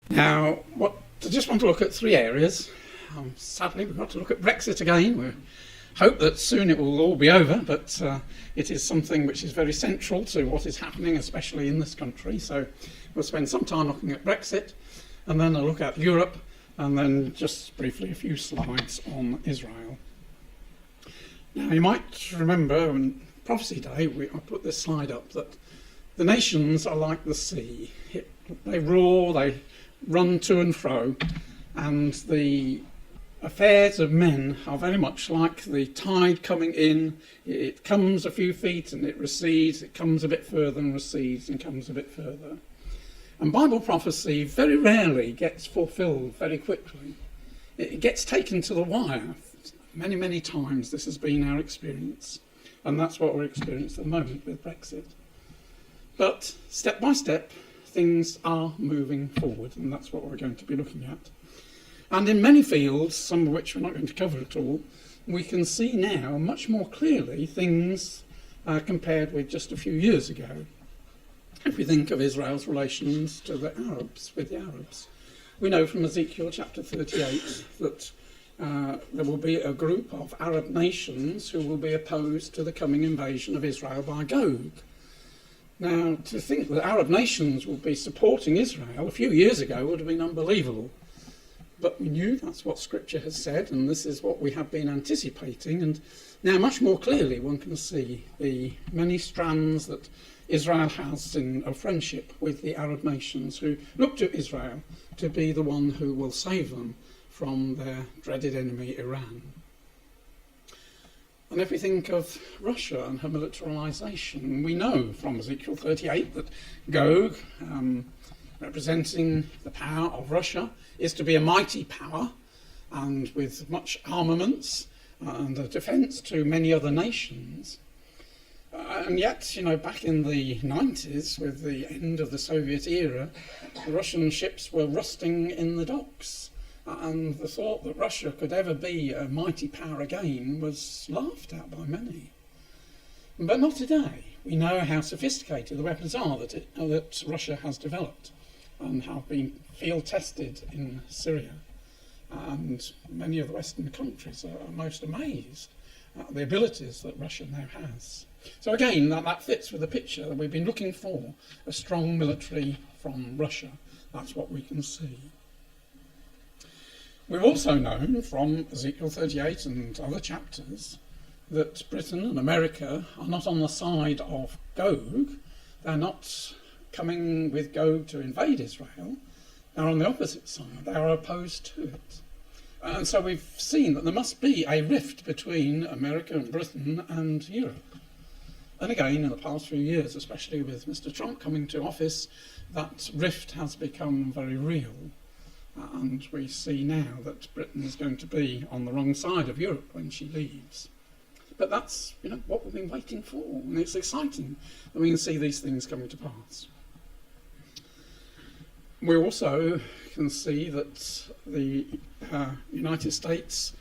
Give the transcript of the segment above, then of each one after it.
Now, I just want to look at three areas. Sadly, we've got to look at Brexit again. We hope that soon it will all be over, but it is something which is very central to what is happening, especially in this country. So we'll spend some time looking at Brexit, and then a look at Europe, and then just briefly a few slides on Israel. Now, you might remember on Prophecy Day, I put this slide up, that the nations are like the sea. They roar, they run to and fro, and the affairs of men are very much like the tide coming in. It comes a few feet and it recedes, it comes a bit further and recedes and comes a bit further. And Bible prophecy very rarely gets fulfilled very quickly. It gets taken to the wire. Many, many times this has been our experience, and that's what we're experiencing at the moment with Brexit. But step by step, things are moving forward, and that's what we're going to be looking at. And in many fields, some of which we're not going to cover at all, we can see now much more clearly things compared with just a few years ago. If we think of Israel's relations to the Arabs, with the Arabs, we know from Ezekiel chapter 38 that there will be a group of Arab nations who will be opposed to the coming invasion of Israel by Gog. Now, to think that Arab nations would be supporting Israel a few years ago would have been unbelievable. But we knew that's what Scripture has said, and this is what we have been anticipating. And now much more clearly one can see the many strands that Israel has of friendship with the Arab nations who look to Israel to be the one who will save them from their dreaded enemy, Iran. And if we think of Russia and her militarisation, we know from Ezekiel 38 that Gog, representing the power of Russia, is to be a mighty power and with much armaments and a defence to many other nations. And yet, back in the 90s, with the end of the Soviet era, the Russian ships were rusting in the docks. And the thought that Russia could ever be a mighty power again was laughed at by many. But not today. We know how sophisticated the weapons are that Russia has developed and have been field tested in Syria. And many of the Western countries are most amazed at the abilities that Russia now has. So again, that fits with the picture that we've been looking for, a strong military from Russia. That's what we can see. We've also known from Ezekiel 38 and other chapters that Britain and America are not on the side of Gog. They're not coming with Gog to invade Israel. They're on the opposite side. They are opposed to it. And so we've seen that there must be a rift between America and Britain and Europe. And again, in the past few years, especially with Mr. Trump coming to office, that rift has become very real. And we see now that Britain is going to be on the wrong side of Europe when she leaves. But that's what we've been waiting for, and it's exciting that we can see these things coming to pass. We also can see that the United States,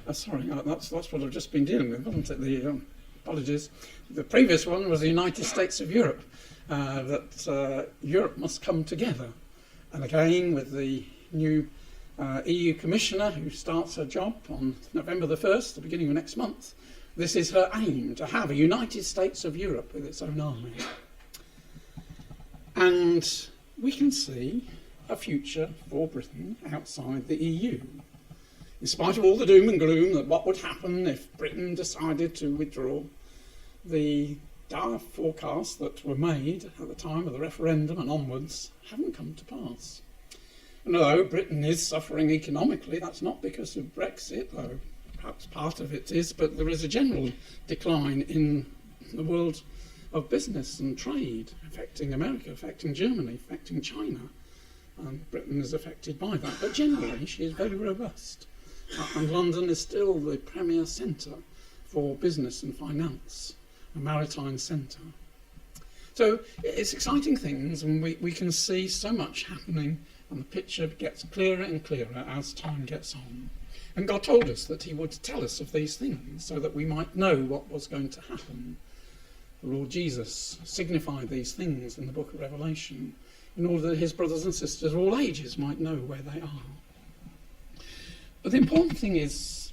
that's what I've just been dealing with, wasn't it? Apologies. The previous one was the United States of Europe, that Europe must come together. And again, with the new EU Commissioner who starts her job on November the 1st, the beginning of next month, this is her aim, to have a United States of Europe with its own army. And we can see a future for Britain outside the EU. In spite of all the doom and gloom that what would happen if Britain decided to withdraw, the dire forecasts that were made at the time of the referendum and onwards haven't come to pass. And although Britain is suffering economically, that's not because of Brexit, though perhaps part of it is, but there is a general decline in the world of business and trade, affecting America, affecting Germany, affecting China. And Britain is affected by that. But generally, she is very robust. And London is still the premier centre for business and finance, a maritime centre. So it's exciting things, and we can see so much happening, and the picture gets clearer and clearer as time gets on. And God told us that he would tell us of these things so that we might know what was going to happen. The Lord Jesus signified these things in the book of Revelation in order that his brothers and sisters of all ages might know where they are. But the important thing is,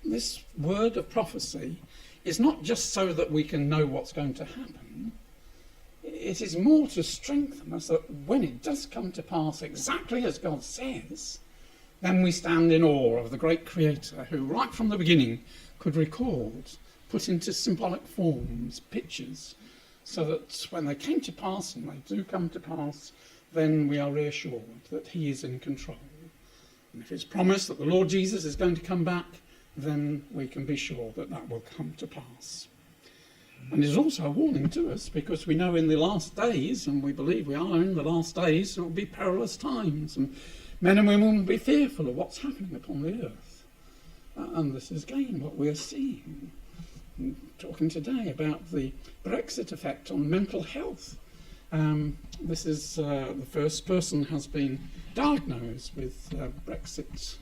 this word of prophecy is not just so that we can know what's going to happen. It is more to strengthen us that when it does come to pass exactly as God says, then we stand in awe of the great Creator who right from the beginning could record, put into symbolic forms, pictures, so that when they came to pass, and they do come to pass, then we are reassured that he is in control. And if it's promised that the Lord Jesus is going to come back, then we can be sure that that will come to pass. And it's also a warning to us, because we know in the last days, and we believe we are in the last days, there will be perilous times, and men and women will be fearful of what's happening upon the earth. And this is again what we're seeing. I'm talking today about the Brexit effect on mental health. This is the first person has been diagnosed with Brexit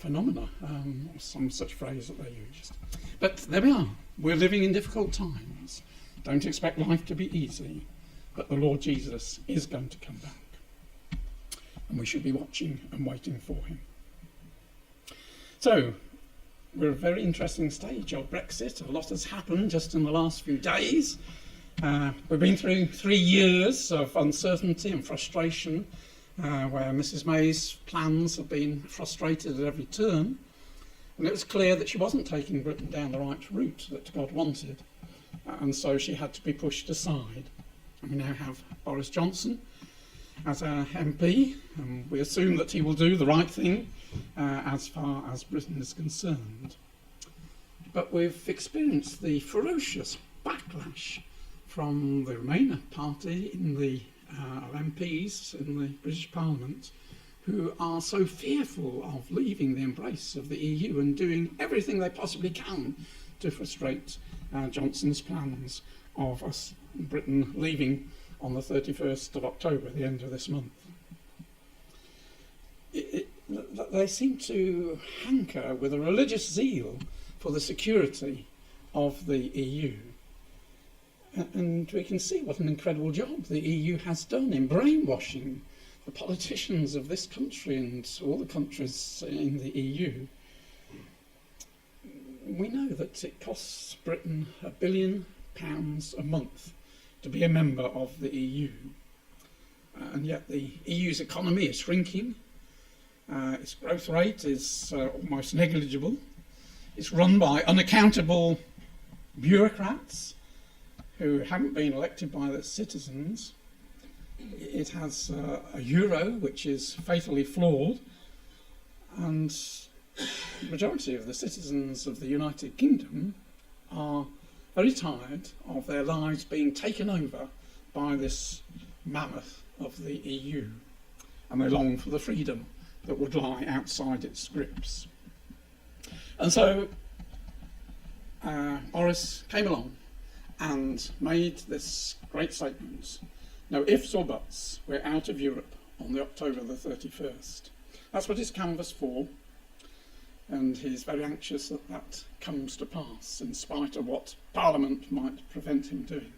phenomena, or some such phrase that they used. But there we are. We're living in difficult times. Don't expect life to be easy, but the Lord Jesus is going to come back. And we should be watching and waiting for him. So, we're at a very interesting stage of Brexit. A lot has happened just in the last few days. We've been through 3 years of uncertainty and frustration, where Mrs May's plans have been frustrated at every turn. And it was clear that she wasn't taking Britain down the right route that God wanted. And so she had to be pushed aside. And we now have Boris Johnson as our MP, and we assume that he will do the right thing as far as Britain is concerned. But we've experienced the ferocious backlash from the Remainer party in the MPs in the British Parliament, who are so fearful of leaving the embrace of the EU and doing everything they possibly can to frustrate Johnson's plans of us, Britain, leaving on the 31st of October, the end of this month. They seem to hanker with a religious zeal for the security of the EU. And we can see what an incredible job the EU has done in brainwashing the politicians of this country and all the countries in the EU. We know that it costs Britain £1 billion a month to be a member of the EU. And yet the EU's economy is shrinking. Its growth rate is almost negligible. It's run by unaccountable bureaucrats who haven't been elected by the citizens. It has a euro which is fatally flawed, and the majority of the citizens of the United Kingdom are very tired of their lives being taken over by this mammoth of the EU, and they long for the freedom that would lie outside its grips. And so Boris came along and made this great statement: no ifs or buts, we're out of Europe on the October the 31st. That's what he's canvassed for, and he's very anxious that that comes to pass, in spite of what Parliament might prevent him doing.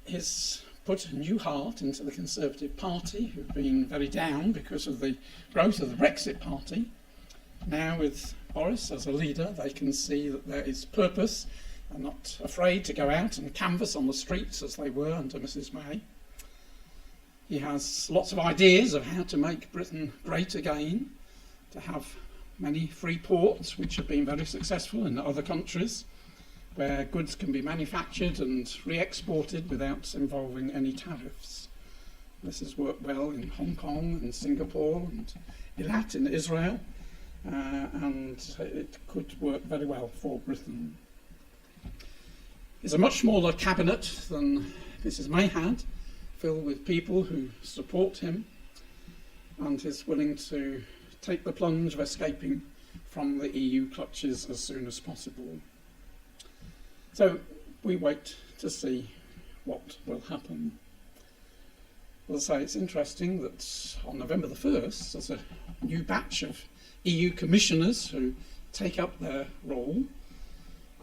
He's put a new heart into the Conservative Party, who've been very down because of the growth of the Brexit Party. Now, with Boris as a leader, they can see that there is purpose and not afraid to go out and canvass on the streets as they were under Mrs May. He has lots of ideas of how to make Britain great again, to have many free ports, which have been very successful in other countries, where goods can be manufactured and re-exported without involving any tariffs. This has worked well in Hong Kong and Singapore and Eilat in Israel, and it could work very well for Britain. It's a much smaller cabinet than Mrs May had, filled with people who support him, and is willing to take the plunge of escaping from the EU clutches as soon as possible. So we wait to see what will happen. As I say, it's interesting that on November the 1st, there's a new batch of EU commissioners who take up their role.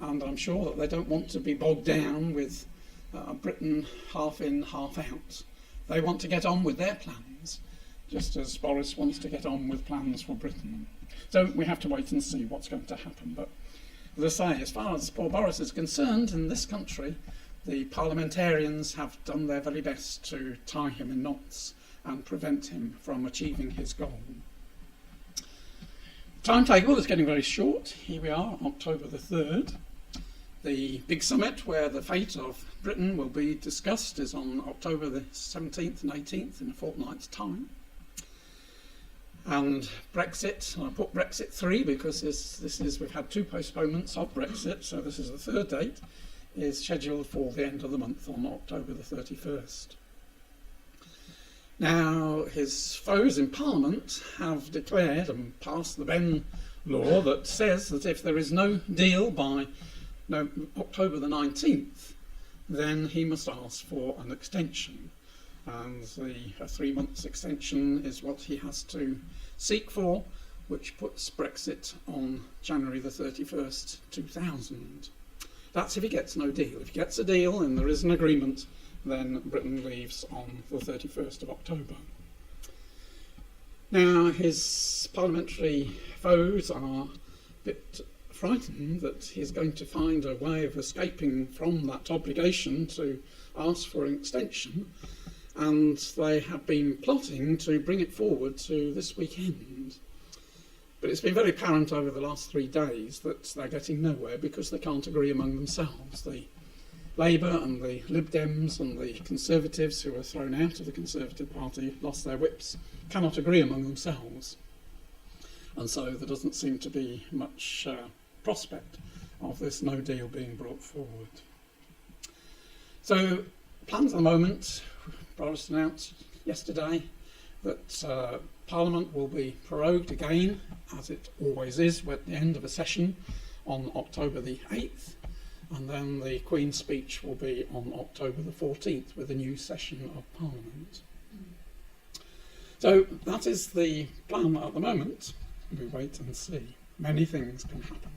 and I'm sure that they don't want to be bogged down with Britain half in, half out. They want to get on with their plans, just as Boris wants to get on with plans for Britain. So we have to wait and see what's going to happen. But as I say, as far as poor Boris is concerned, in this country, the parliamentarians have done their very best to tie him in knots and prevent him from achieving his goal. Timetable is getting very short. Here we are, October the 3rd. The big summit where the fate of Britain will be discussed is on October the 17th and 18th in a fortnight's time. And Brexit, I put Brexit 3 because we've had 2 postponements of Brexit, so this is the 3rd date, is scheduled for the end of the month on October the 31st. Now, his foes in Parliament have declared and passed the Ben law that says that if there is no deal by October the 19th, then he must ask for an extension. And a 3-month extension is what he has to seek for, which puts Brexit on January the 31st, 2000. That's if he gets no deal. If he gets a deal and there is an agreement, then Britain leaves on the 31st of October. Now, his parliamentary foes are a bit frightened that he's going to find a way of escaping from that obligation to ask for an extension, and they have been plotting to bring it forward to this weekend. But it's been very apparent over the last 3 days that they're getting nowhere because they can't agree among themselves. The Labour and the Lib Dems and the Conservatives, who were thrown out of the Conservative Party, lost their whips, cannot agree among themselves. And so there doesn't seem to be much prospect of this no deal being brought forward. So, plans at the moment, Boris announced yesterday that Parliament will be prorogued again, as it always is at the end of a session, on October the 8th, and then the Queen's speech will be on October the 14th with a new session of Parliament. So that is the plan at the moment. We wait and see. Many things can happen.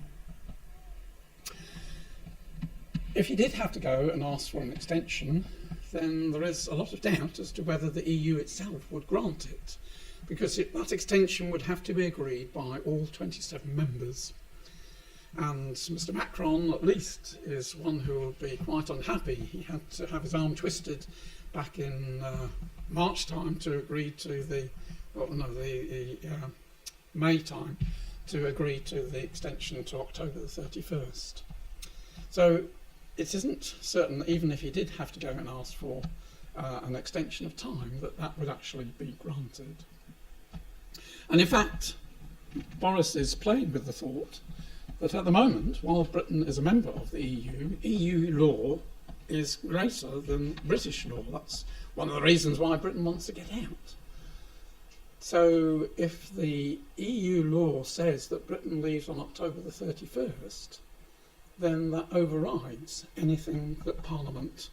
If he did have to go and ask for an extension, then there is a lot of doubt as to whether the EU itself would grant it, because that extension would have to be agreed by all 27 members. And Mr. Macron, at least, is one who will be quite unhappy. He had to have his arm twisted back in March time to agree to May time to agree to the extension to October the 31st. So it isn't certain that even if he did have to go and ask for an extension of time, that would actually be granted. And in fact, Boris is playing with the thought that at the moment, while Britain is a member of the EU, EU law is greater than British law. That's one of the reasons why Britain wants to get out. So if the EU law says that Britain leaves on October the 31st, then that overrides anything that Parliament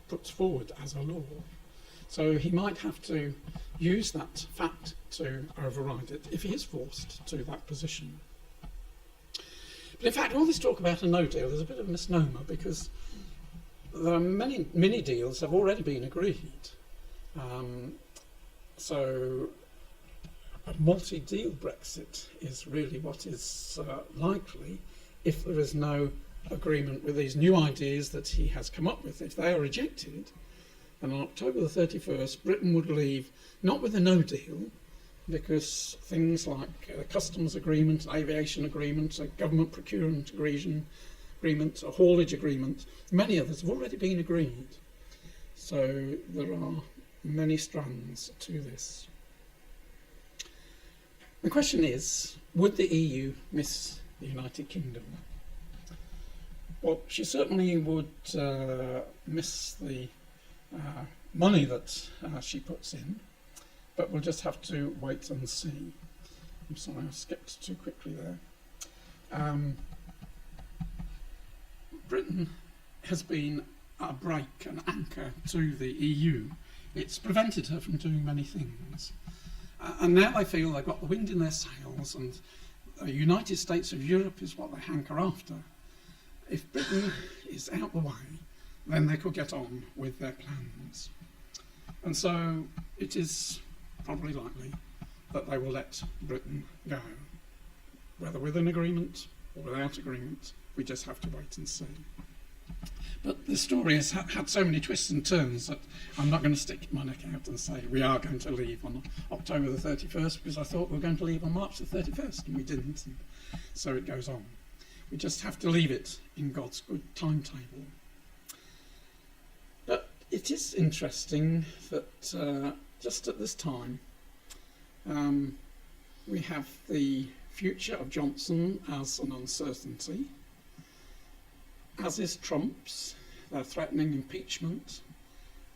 puts forward as a law. So he might have to use that fact to override it if he is forced to that position. But in fact, all this talk about a no deal is a bit of a misnomer, because there are many mini deals have already been agreed. So a multi-deal Brexit is really what is likely if there is no agreement with these new ideas that he has come up with. If they are rejected, then on October the 31st, Britain would leave not with a no deal, because things like a customs agreement, an aviation agreement, a government procurement agreement, a haulage agreement, many others have already been agreed. So there are many strands to this. The question is, would the EU miss the United Kingdom? Well, she certainly would miss the money that she puts in, but we'll just have to wait and see. I'm sorry, I skipped too quickly there. Britain has been a brake, an anchor to the EU. It's prevented her from doing many things. And now they feel they've got the wind in their sails, and the United States of Europe is what they hanker after. if Britain is out the way, then they could get on with their plans. And so it is probably likely that they will let Britain go. Whether with an agreement or without agreement, we just have to wait and see. But the story has had so many twists and turns that I'm not going to stick my neck out and say we are going to leave on October the 31st, because I thought we were going to leave on March the 31st, and we didn't. And so it goes on. We just have to leave it in God's good timetable. But it is interesting that just at this time, we have the future of Johnson as an uncertainty, as is Trump's. They're threatening impeachment,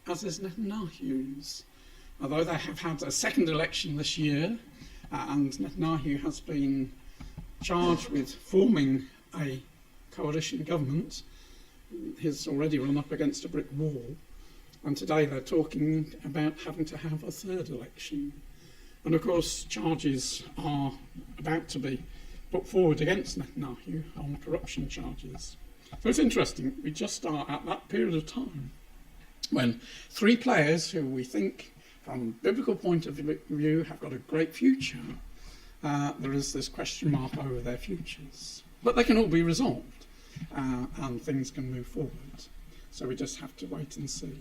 as is Netanyahu's. Although they have had a second election this year, and Netanyahu has been charged with forming a coalition government, he's already run up against a brick wall, and today they're talking about having to have a third election. And of course, charges are about to be put forward against Netanyahu on corruption charges. So it's interesting, we just are at that period of time when three players who we think, from a biblical point of view, have got a great future, there is this question mark over their futures. But they can all be resolved, and things can move forward. So we just have to wait and see.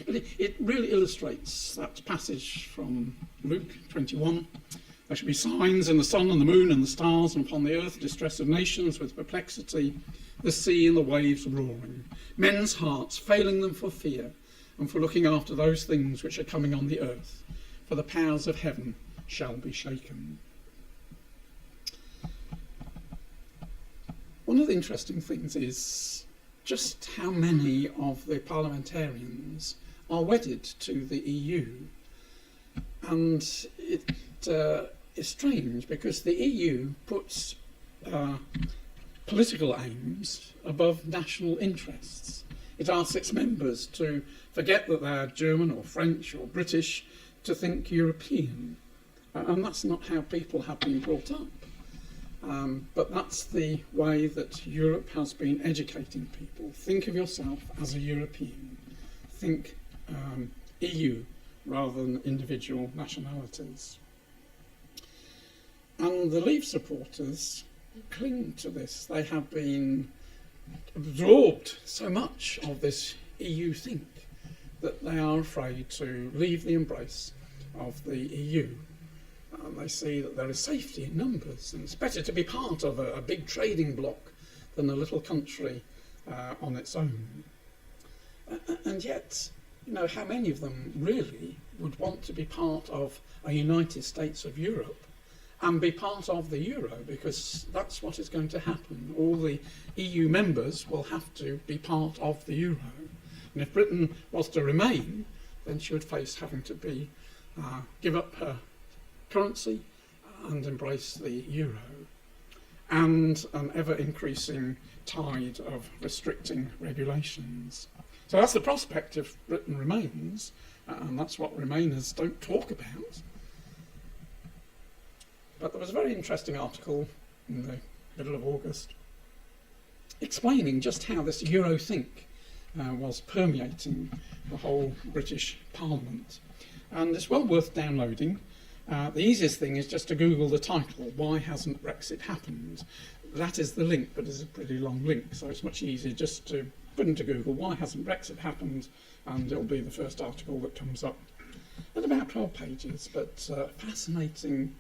But it really illustrates that passage from Luke 21. There shall be signs in the sun and the moon and the stars, and upon the earth distress of nations with perplexity, the sea and the waves roaring, men's hearts failing them for fear, and for looking after those things which are coming on the earth, for the powers of heaven shall be shaken. One of the interesting things is just how many of the parliamentarians are wedded to the EU. And it is strange because the EU puts political aims above national interests. It asks its members to forget that they're German or French or British, to think European. And that's not how people have been brought up. But that's the way that Europe has been educating people. Think of yourself as a European. Think EU rather than individual nationalities. And the Leave supporters cling to this. They have been absorbed so much of this EU think that they are afraid to leave the embrace of the EU. And they see that there is safety in numbers, and it's better to be part of a big trading bloc than a little country on its own. And yet, how many of them really would want to be part of a United States of Europe and be part of the euro, because that's what is going to happen. All the EU members will have to be part of the euro. And if Britain was to remain, then she would face having to give up her currency and embrace the euro, and an ever-increasing tide of restricting regulations. So that's the prospect if Britain remains, and that's what Remainers don't talk about. But there was a very interesting article in the middle of August explaining just how this Eurothink was permeating the whole British Parliament. And it's well worth downloading. The easiest thing is just to Google the title, Why Hasn't Brexit Happened? That is the link, but it's a pretty long link, so it's much easier just to put into Google, Why Hasn't Brexit Happened? And it'll be the first article that comes up. At about 12 pages, but fascinating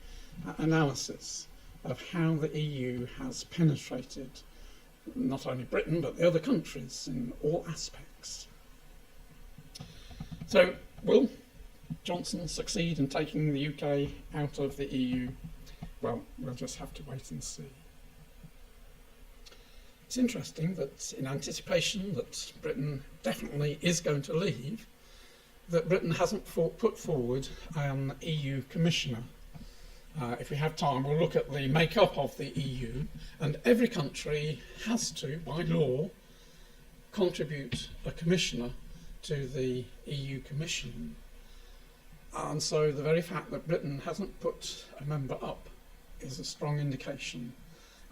analysis of how the EU has penetrated not only Britain, but the other countries in all aspects. So, will Johnson succeed in taking the UK out of the EU? Well, we'll just have to wait and see. It's interesting that in anticipation that Britain definitely is going to leave, that Britain hasn't put forward an EU commissioner. If we have time, we'll look at the make-up of the EU, and every country has to, by law, contribute a commissioner to the EU Commission. And so the very fact that Britain hasn't put a member up is a strong indication,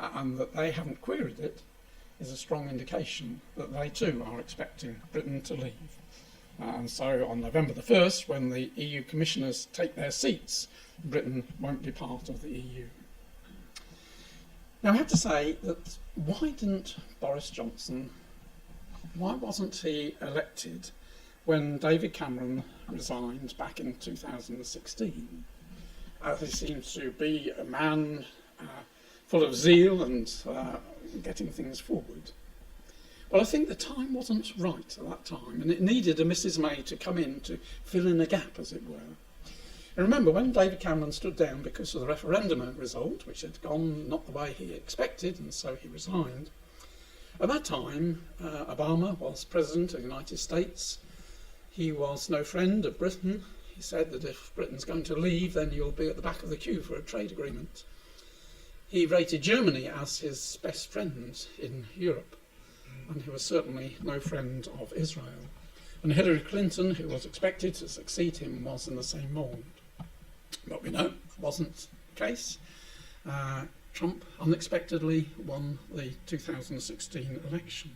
and that they haven't queried it is a strong indication that they too are expecting Britain to leave. And so on November the 1st, when the EU commissioners take their seats, Britain won't be part of the EU. Now I have to say that why didn't Boris Johnson, why wasn't he elected when David Cameron resigned back in 2016? He seems to be a man full of zeal and getting things forward. Well, I think the time wasn't right at that time, and it needed a Mrs May to come in to fill in a gap, as it were. And remember, when David Cameron stood down because of the referendum result, which had gone not the way he expected, and so he resigned, at that time, Obama was President of the United States. He was no friend of Britain. He said that if Britain's going to leave, then you'll be at the back of the queue for a trade agreement. He rated Germany as his best friend in Europe, and he was certainly no friend of Israel. And Hillary Clinton, who was expected to succeed him, was in the same mould. But we know it wasn't the case. Trump unexpectedly won the 2016 election.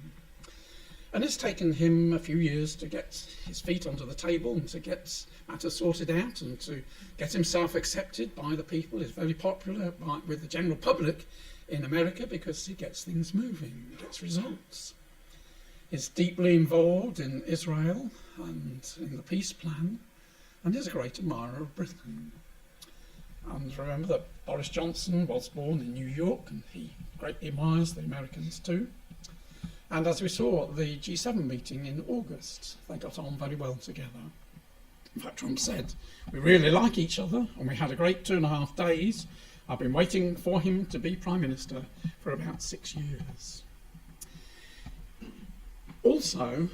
And it's taken him a few years to get his feet under the table and to get matters sorted out and to get himself accepted by the people. He's very popular with the general public in America because he gets things moving, gets results. He's deeply involved in Israel and in the peace plan, and is a great admirer of Britain. And remember that Boris Johnson was born in New York, and he greatly admires the Americans too. And as we saw at the G7 meeting in August, they got on very well together. In fact, Trump said, "We really like each other, and we had a great 2.5 days. I've been waiting for him to be Prime Minister for about 6 years." Also,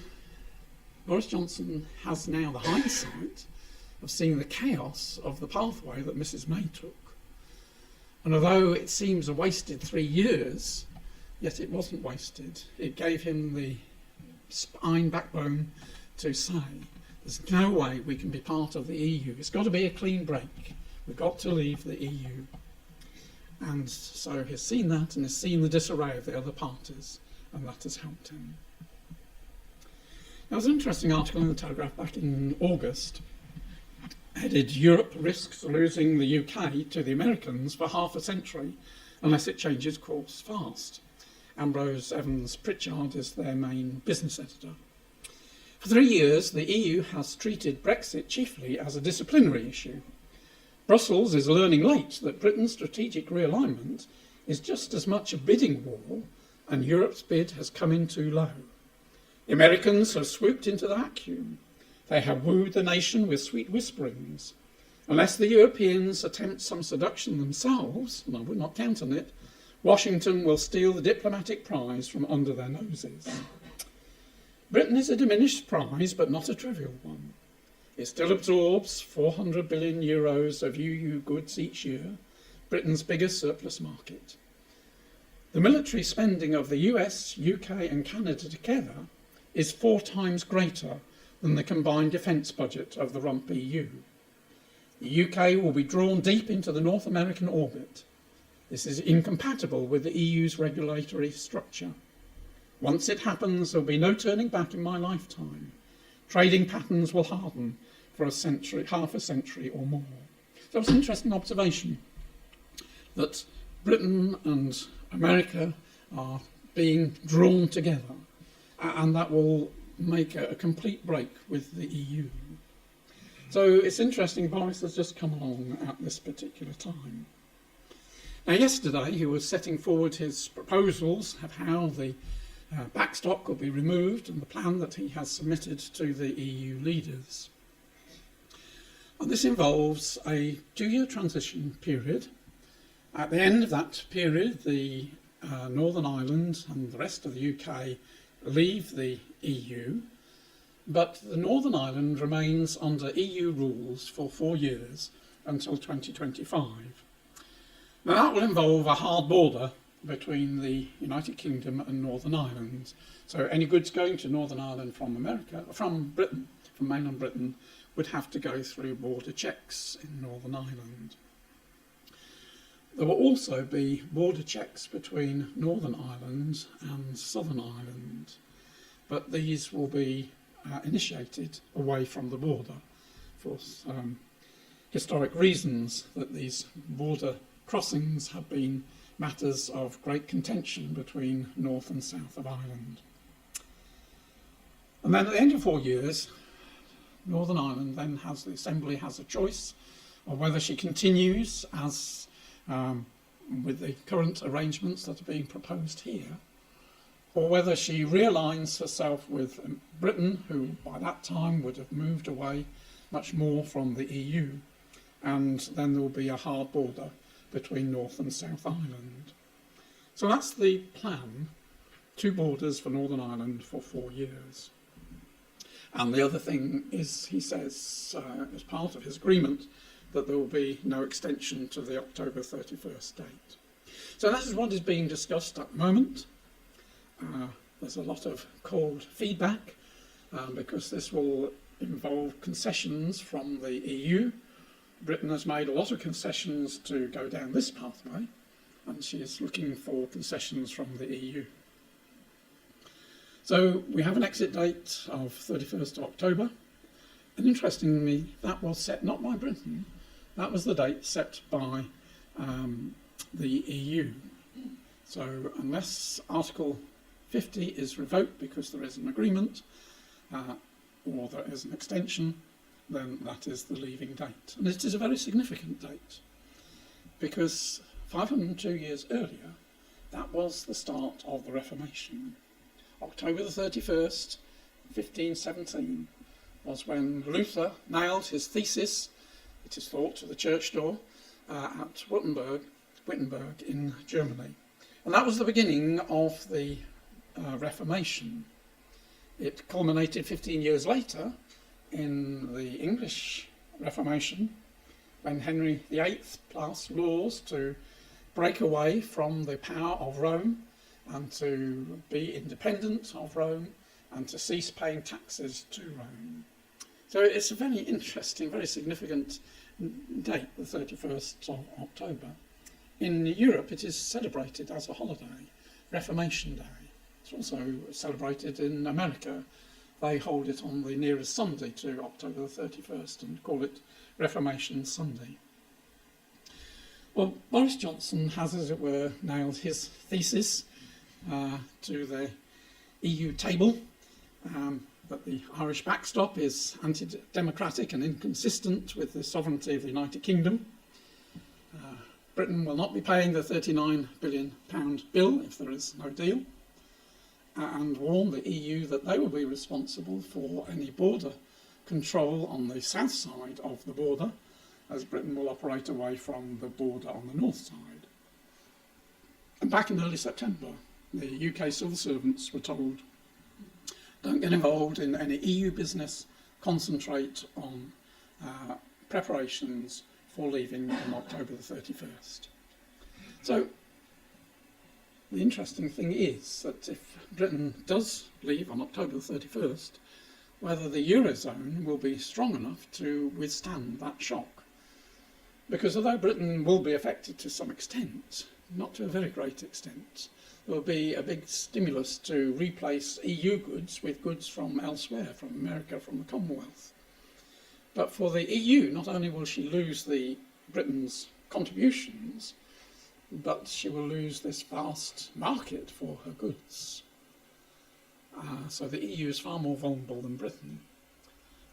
Boris Johnson has now the hindsight of seeing the chaos of the pathway that Mrs May took. And although it seems a wasted 3 years, yet it wasn't wasted. It gave him the spine, backbone to say, there's no way we can be part of the EU. It's got to be a clean break. We've got to leave the EU. And so he's seen that and he's seen the disarray of the other parties, and that has helped him. There was an interesting article in the Telegraph back in August, headed "Europe risks losing the UK to the Americans for half a century unless it changes course fast." Ambrose Evans Pritchard is their main business editor. For 3 years, the EU has treated Brexit chiefly as a disciplinary issue. Brussels is learning late that Britain's strategic realignment is just as much a bidding war, and Europe's bid has come in too low. The Americans have swooped into the vacuum. They have wooed the nation with sweet whisperings. Unless the Europeans attempt some seduction themselves, and I would not count on it, Washington will steal the diplomatic prize from under their noses. Britain is a diminished prize, but not a trivial one. It still absorbs 400 billion euros of EU goods each year, Britain's biggest surplus market. The military spending of the US, UK and Canada together is 4 times greater than the combined defence budget of the rump EU. The UK will be drawn deep into the North American orbit. This is incompatible with the EU's regulatory structure. Once it happens, there will be no turning back in my lifetime. Trading patterns will harden for a century, half a century or more. So it's an interesting observation that Britain and America are being drawn together, and that will make a complete break with the EU. So it's interesting, Boris has just come along at this particular time. Now, yesterday he was setting forward his proposals of how the backstop could be removed and the plan that he has submitted to the EU leaders. And this involves a 2-year transition period. At the end of that period, the Northern Ireland and the rest of the UK leave the EU, but the Northern Ireland remains under EU rules for 4 years until 2025. Now that will involve a hard border between the United Kingdom and Northern Ireland. So any goods going to Northern Ireland from Britain, from mainland Britain, would have to go through border checks in Northern Ireland. There will also be border checks between Northern Ireland and Southern Ireland, but these will be initiated away from the border for historic reasons, that these border crossings have been matters of great contention between North and South of Ireland. And then at the end of 4 years, Northern Ireland then has, the Assembly has a choice of whether she continues as with the current arrangements that are being proposed here, or whether she realigns herself with Britain, who by that time would have moved away much more from the EU, and then there will be a hard border between North and South Ireland. So that's the plan, 2 borders for Northern Ireland for 4 years. And the other thing is, he says, as part of his agreement, that there will be no extension to the October 31st date. So that is what is being discussed at the moment. There's a lot of cold feedback because this will involve concessions from the EU. Britain has made a lot of concessions to go down this pathway, and she is looking for concessions from the EU. So we have an exit date of 31st of October, and interestingly, that was set not by Britain, that was the date set by the EU. So unless Article 50 is revoked because there is an agreement or there is an extension, then that is the leaving date. And it is a very significant date because 502 years earlier, that was the start of the Reformation. October the 31st, 1517, was when Luther nailed his thesis, it is thought, to the church door at Wittenberg in Germany. And that was the beginning of the Reformation. It culminated 15 years later in the English Reformation, when Henry VIII passed laws to break away from the power of Rome and to be independent of Rome and to cease paying taxes to Rome. So it's a very interesting, very significant date, the 31st of October. In Europe, it is celebrated as a holiday, Reformation Day. It's also celebrated in America. They hold it on the nearest Sunday to October the 31st and call it Reformation Sunday. Well, Boris Johnson has, as it were, nailed his thesis to the EU table, that the Irish backstop is anti-democratic and inconsistent with the sovereignty of the United Kingdom. Britain will not be paying the £39 billion bill if there is no deal, and warn the EU that they will be responsible for any border control on the south side of the border, as Britain will operate away from the border on the north side. And back in early September, the UK civil servants were told, don't get involved in any EU business, concentrate on preparations for leaving on October the 31st. So the interesting thing is that if Britain does leave on October the 31st, whether the Eurozone will be strong enough to withstand that shock. Because although Britain will be affected to some extent, not to a very great extent, there will be a big stimulus to replace EU goods with goods from elsewhere, from America, from the Commonwealth. But for the EU, not only will she lose Britain's contributions, but she will lose this vast market for her goods. So the EU is far more vulnerable than Britain,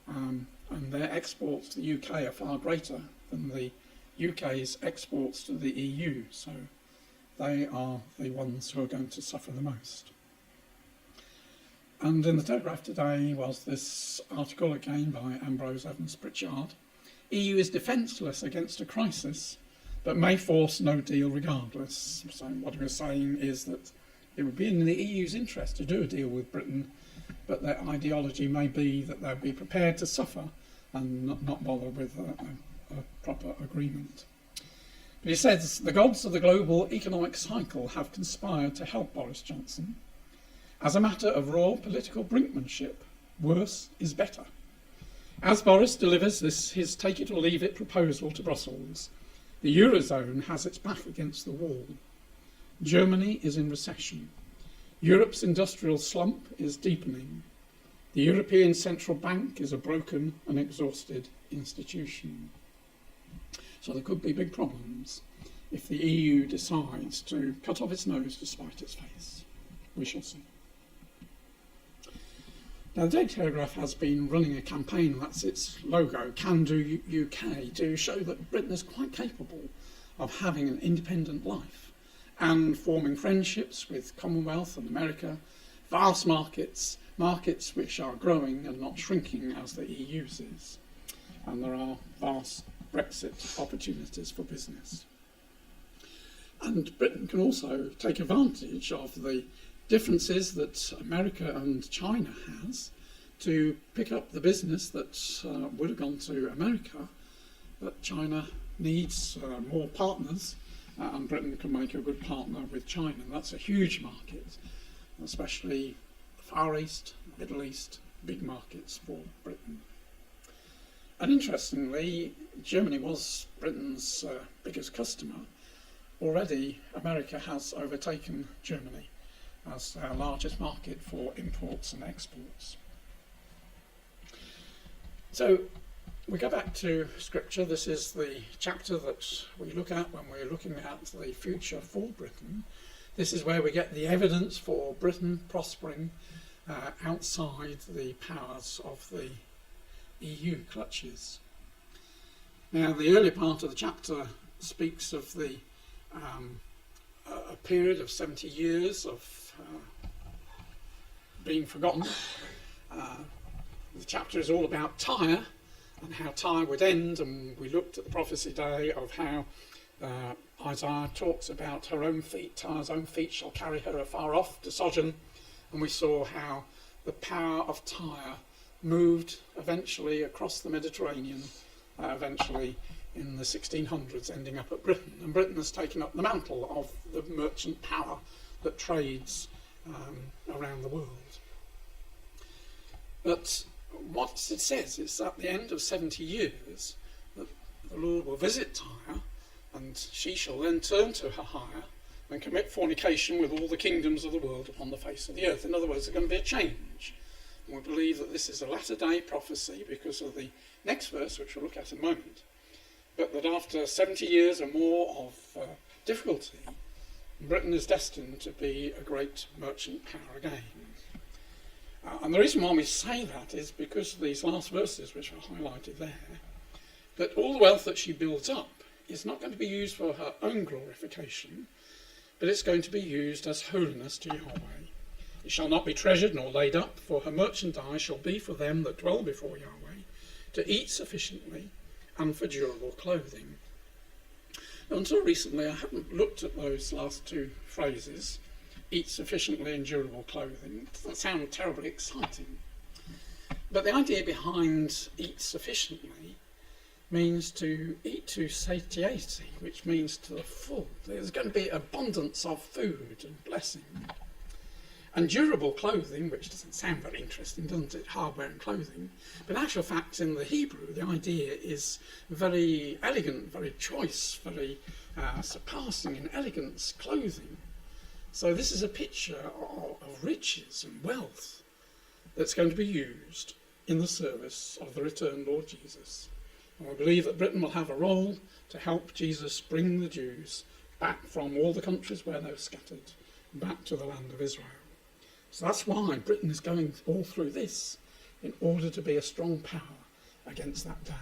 and their exports to the UK are far greater than the UK's exports to the EU, so they are the ones who are going to suffer the most. And in the Telegraph today was this article again by Ambrose Evans Pritchard. EU is defenceless against a crisis, but may force no deal regardless. So what he was saying is that it would be in the EU's interest to do a deal with Britain, but their ideology may be that they'll be prepared to suffer and not bother with a proper agreement. But he says, the gods of the global economic cycle have conspired to help Boris Johnson. As a matter of raw political brinkmanship, worse is better. As Boris delivers his take it or leave it proposal to Brussels, The Eurozone has its back against the wall. Germany is in recession. Europe's industrial slump is deepening. The European Central Bank is a broken and exhausted institution. So there could be big problems if the EU decides to cut off its nose to spite its face. We shall see. Now, the Daily Telegraph has been running a campaign, that's its logo, Can Do UK, to show that Britain is quite capable of having an independent life and forming friendships with Commonwealth and America, vast markets which are growing and not shrinking as the EU's is. And there are vast Brexit opportunities for business. And Britain can also take advantage of the differences that America and China has to pick up the business that would have gone to America, but China needs more partners, and Britain can make a good partner with China. And that's a huge market, especially the Far East, Middle East, big markets for Britain. And interestingly, Germany was Britain's biggest customer. Already, America has overtaken Germany as our largest market for imports and exports. So we go back to Scripture. This is the chapter that we look at when we're looking at the future for Britain. This is where we get the evidence for Britain prospering outside the powers of the EU clutches. Now, the early part of the chapter speaks of the a period of 70 years of being forgotten. The chapter is all about Tyre and how Tyre would end, and we looked at the prophecy day of how Isaiah talks about her own feet, Tyre's own feet shall carry her afar off to sojourn, and we saw how the power of Tyre moved eventually across the Mediterranean, eventually in the 1600s, ending up at Britain. And Britain has taken up the mantle of the merchant power that trades around the world. But what it says is at the end of 70 years that the Lord will visit Tyre, and she shall then turn to her hire and commit fornication with all the kingdoms of the world upon the face of the earth. In other words, there's going to be a change. And we believe that this is a latter day prophecy because of the next verse, which we'll look at in a moment. But that after 70 years or more of difficulty, Britain is destined to be a great merchant power again. And the reason why we say that is because of these last verses, which are highlighted there, that all the wealth that she builds up is not going to be used for her own glorification, but it's going to be used as holiness to Yahweh. It shall not be treasured nor laid up, for her merchandise shall be for them that dwell before Yahweh, to eat sufficiently and for durable clothing. Now, until recently, I haven't looked at those last two phrases, eat sufficiently and durable clothing. It doesn't sound terribly exciting. But the idea behind eat sufficiently means to eat to satiety, which means to the full. There's going to be abundance of food and blessing. And durable clothing, which doesn't sound very interesting, doesn't it? Hardware and clothing. But in actual fact, in the Hebrew, the idea is very elegant, very choice, very surpassing in elegance clothing. So this is a picture of riches and wealth that's going to be used in the service of the returned Lord Jesus. And we believe that Britain will have a role to help Jesus bring the Jews back from all the countries where they were scattered, back to the land of Israel. So that's why Britain is going all through this, in order to be a strong power against that day.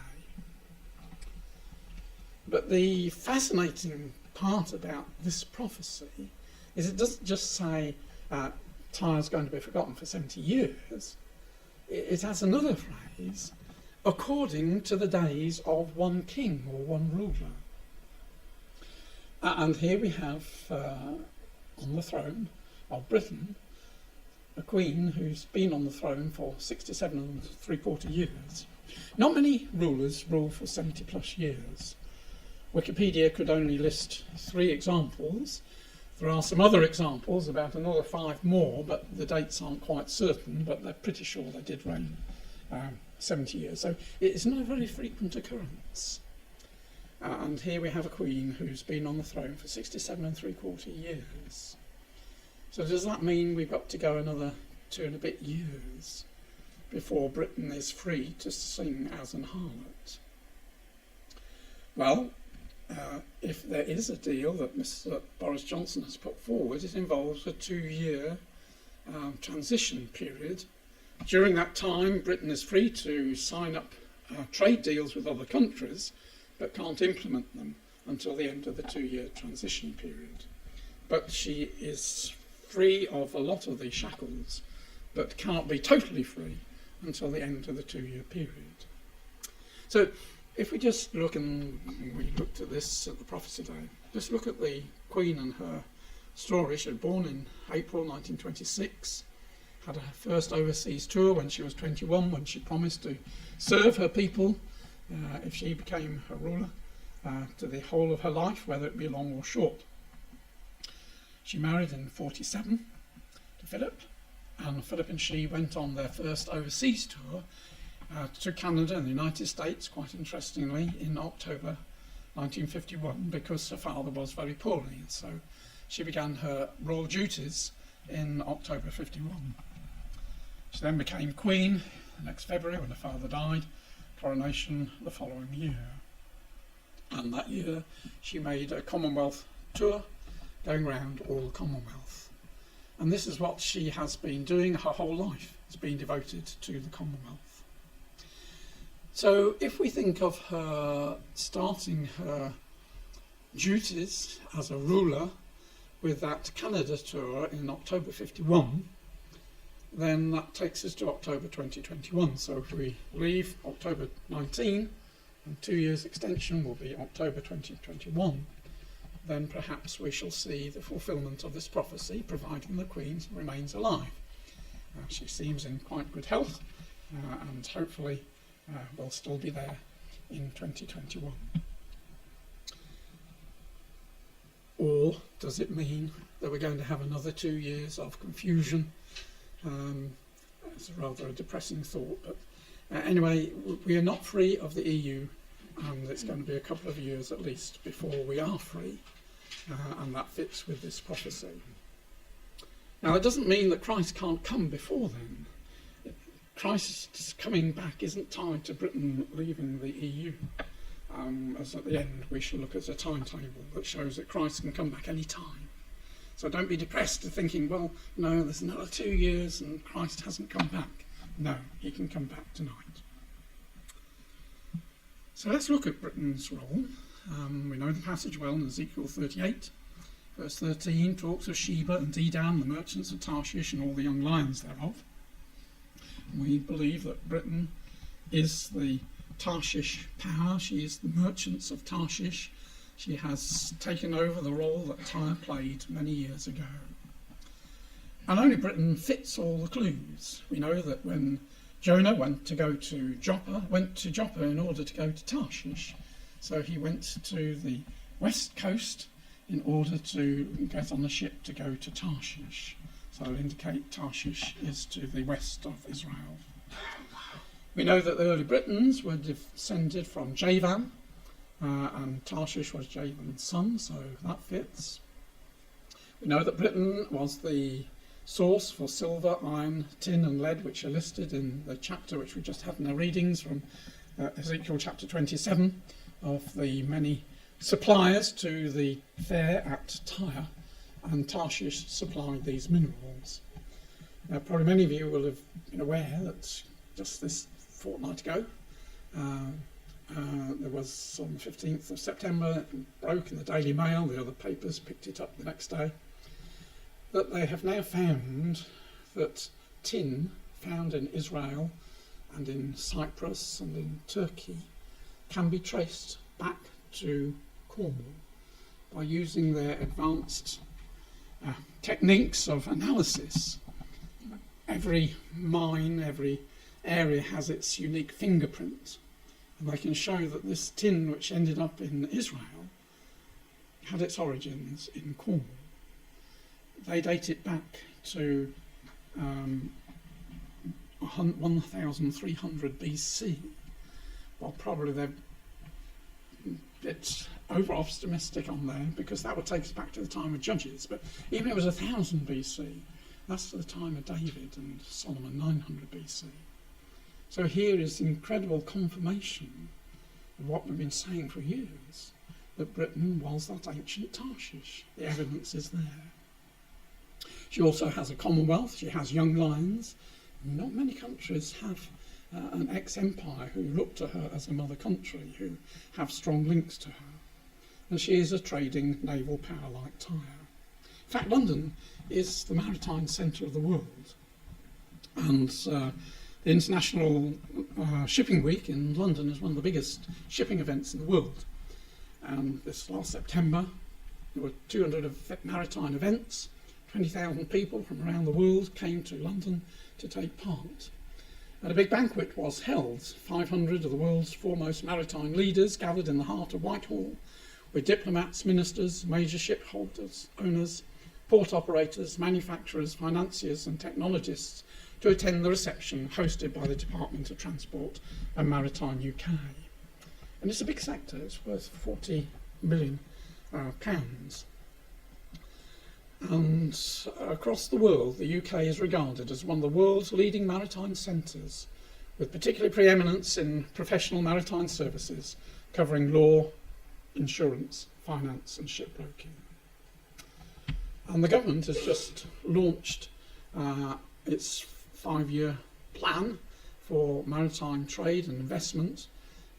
But the fascinating part about this prophecy is it doesn't just say Tyre's going to be forgotten for 70 years. It has another phrase, according to the days of one king or one ruler. And here we have on the throne of Britain a queen who's been on the throne for 67 3/4 years. Not many rulers rule for 70 plus years. Wikipedia could only list 3 examples. There are some other examples, about another 5 more, but the dates aren't quite certain, but they're pretty sure they did reign 70 years. So it's not a very frequent occurrence. And here we have a queen who's been on the throne for 67 3/4 years. So does that mean we've got to go another 2 and a bit years before Britain is free to sing as an harlot? Well, if there is a deal that Mr. Boris Johnson has put forward, it involves a 2-year transition period. During that time, Britain is free to sign up trade deals with other countries, but can't implement them until the end of the 2-year transition period. But she is free of a lot of these shackles, but can't be totally free until the end of the 2-year period. So if we just look, and we looked at this at the prophecy day, just look at the Queen and her story. She was born in April 1926, had her first overseas tour when she was 21, when she promised to serve her people if she became a ruler to the whole of her life, whether it be long or short. She married in 47 to Philip, and Philip and she went on their first overseas tour to Canada and the United States, quite interestingly, in October 1951, because her father was very poorly, and so she began her royal duties in October 51. She then became Queen the next February when her father died, coronation the following year. And that year she made a Commonwealth tour, going around all the Commonwealth. And this is what she has been doing her whole life. It's been devoted to the Commonwealth. So if we think of her starting her duties as a ruler with that Canada tour in October 51, then that takes us to October 2021. So if we leave October 19, and 2 years extension will be October 2021, then perhaps we shall see the fulfilment of this prophecy, providing the Queen remains alive. She seems in quite good health, and hopefully will still be there in 2021. Or does it mean that we're going to have another 2 years of confusion? It's rather a depressing thought, but anyway, we are not free of the EU, and it's going to be a couple of years at least before we are free, and that fits with this prophecy. Now, it doesn't mean that Christ can't come before then. Christ's coming back isn't tied to Britain leaving the EU, as at the end we shall look at a timetable that shows that Christ can come back any time. So don't be depressed to thinking, well, no, there's another 2 years and Christ hasn't come back. No, he can come back tonight. So let's look at Britain's role. We know the passage well in Ezekiel 38. Verse 13 talks of Sheba and Dedan, the merchants of Tarshish, and all the young lions thereof. We believe that Britain is the Tarshish power. She is the merchants of Tarshish. She has taken over the role that Tyre played many years ago. And only Britain fits all the clues. We know that when Jonah went to Joppa in order to go to Tarshish. So he went to the west coast in order to get on a ship to go to Tarshish. So it'll indicate Tarshish is to the west of Israel. We know that the early Britons were descended from Javan, and Tarshish was Javan's son, so that fits. We know that Britain was the source for silver, iron, tin and lead, which are listed in the chapter which we just had in our readings from Ezekiel chapter 27, of the many suppliers to the fair at Tyre, and Tarshish supplied these minerals. Now, probably many of you will have been aware that just this fortnight ago, there was on the 15th of September, it broke in the Daily Mail, the other papers picked it up the next day, that they have now found that tin found in Israel and in Cyprus and in Turkey can be traced back to Cornwall by using their advanced techniques of analysis. Every mine, every area has its unique fingerprint, and they can show that this tin which ended up in Israel had its origins in Cornwall. They date it back to 1300 BC. Well, probably they've bit over-optimistic on there, because that would take us back to the time of Judges. But even if it was 1000 BC, that's to the time of David and Solomon, 900 BC. So here is incredible confirmation of what we've been saying for years, that Britain was that ancient Tarshish. The evidence is there. She also has a commonwealth, she has young lions. Not many countries have an ex-empire who look to her as a mother country, who have strong links to her. And she is a trading naval power like Tyre. In fact, London is the maritime centre of the world. And the International Shipping Week in London is one of the biggest shipping events in the world. And this last September, there were 200 maritime events. 20,000 people from around the world came to London to take part. And a big banquet was held. 500 of the world's foremost maritime leaders gathered in the heart of Whitehall, with diplomats, ministers, major ship holders, owners, port operators, manufacturers, financiers and technologists to attend the reception hosted by the Department of Transport and Maritime UK. And it's a big sector, it's worth £40 million. And across the world, the UK is regarded as one of the world's leading maritime centres, with particular preeminence in professional maritime services covering law, insurance, finance and shipbroking. And the government has just launched its 5-year plan for maritime trade and investment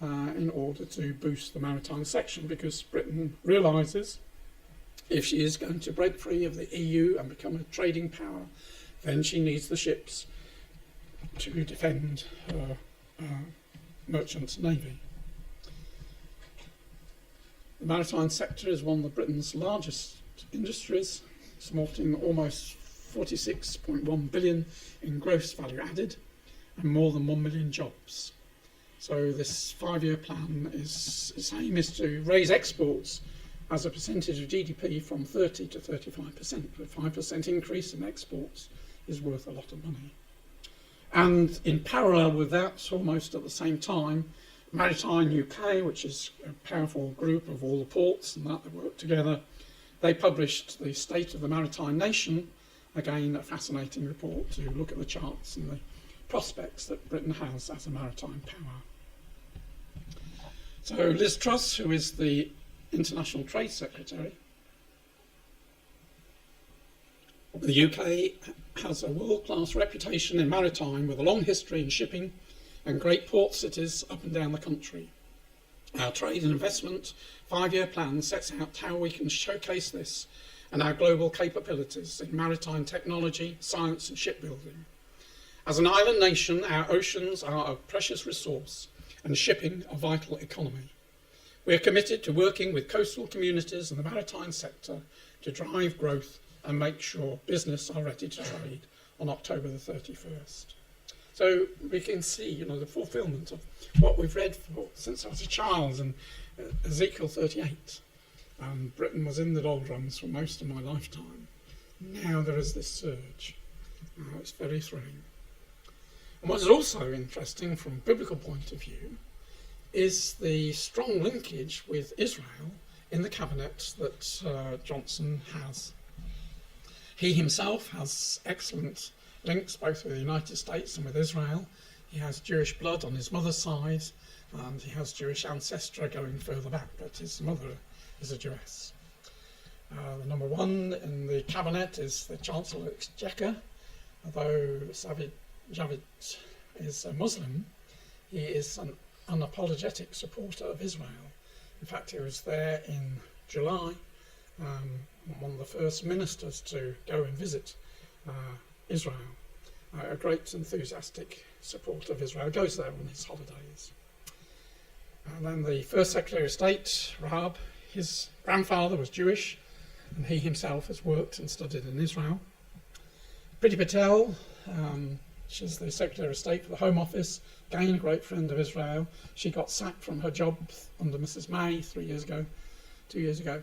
in order to boost the maritime section, because Britain realises if she is going to break free of the EU and become a trading power, then she needs the ships to defend her merchant navy. The maritime sector is one of Britain's largest industries, supporting almost 46.1 billion in gross value added and more than 1 million jobs. So this 5-year plan its aim is to raise exports as a percentage of GDP from 30 to 35%. A 5% increase in exports is worth a lot of money. And in parallel with that, almost at the same time, Maritime UK, which is a powerful group of all the ports and that work together, they published the State of the Maritime Nation, again a fascinating report to look at the charts and the prospects that Britain has as a maritime power. So Liz Truss, who is the International Trade Secretary, the UK has a world-class reputation in maritime, with a long history in shipping and great port cities up and down the country. Our trade and investment 5-year plan sets out how we can showcase this and our global capabilities in maritime technology, science and shipbuilding. As an island nation, our oceans are a precious resource and shipping a vital economy. We are committed to working with coastal communities and the maritime sector to drive growth and make sure business are ready to trade on October the 31st. So we can see, the fulfilment of what we've read since I was a child in Ezekiel 38. Britain was in the doldrums for most of my lifetime. Now there is this surge. It's very thrilling. And what is also interesting from a biblical point of view is the strong linkage with Israel in the cabinet that Johnson has. He himself has excellent links both with the United States and with Israel. He has Jewish blood on his mother's side, and he has Jewish ancestry going further back, but his mother is a Jewess. The number one in the cabinet is the Chancellor of Exchequer. Although Javid is a Muslim, he is an unapologetic supporter of Israel. In fact, he was there in July, one of the first ministers to go and visit Israel. A great enthusiastic supporter of Israel, goes there on his holidays. And then the first Secretary of State, Rahab, his grandfather was Jewish, and he himself has worked and studied in Israel. Priti Patel, she's the Secretary of State for the Home Office, again a great friend of Israel. She got sacked from her job under Mrs May 2 years ago,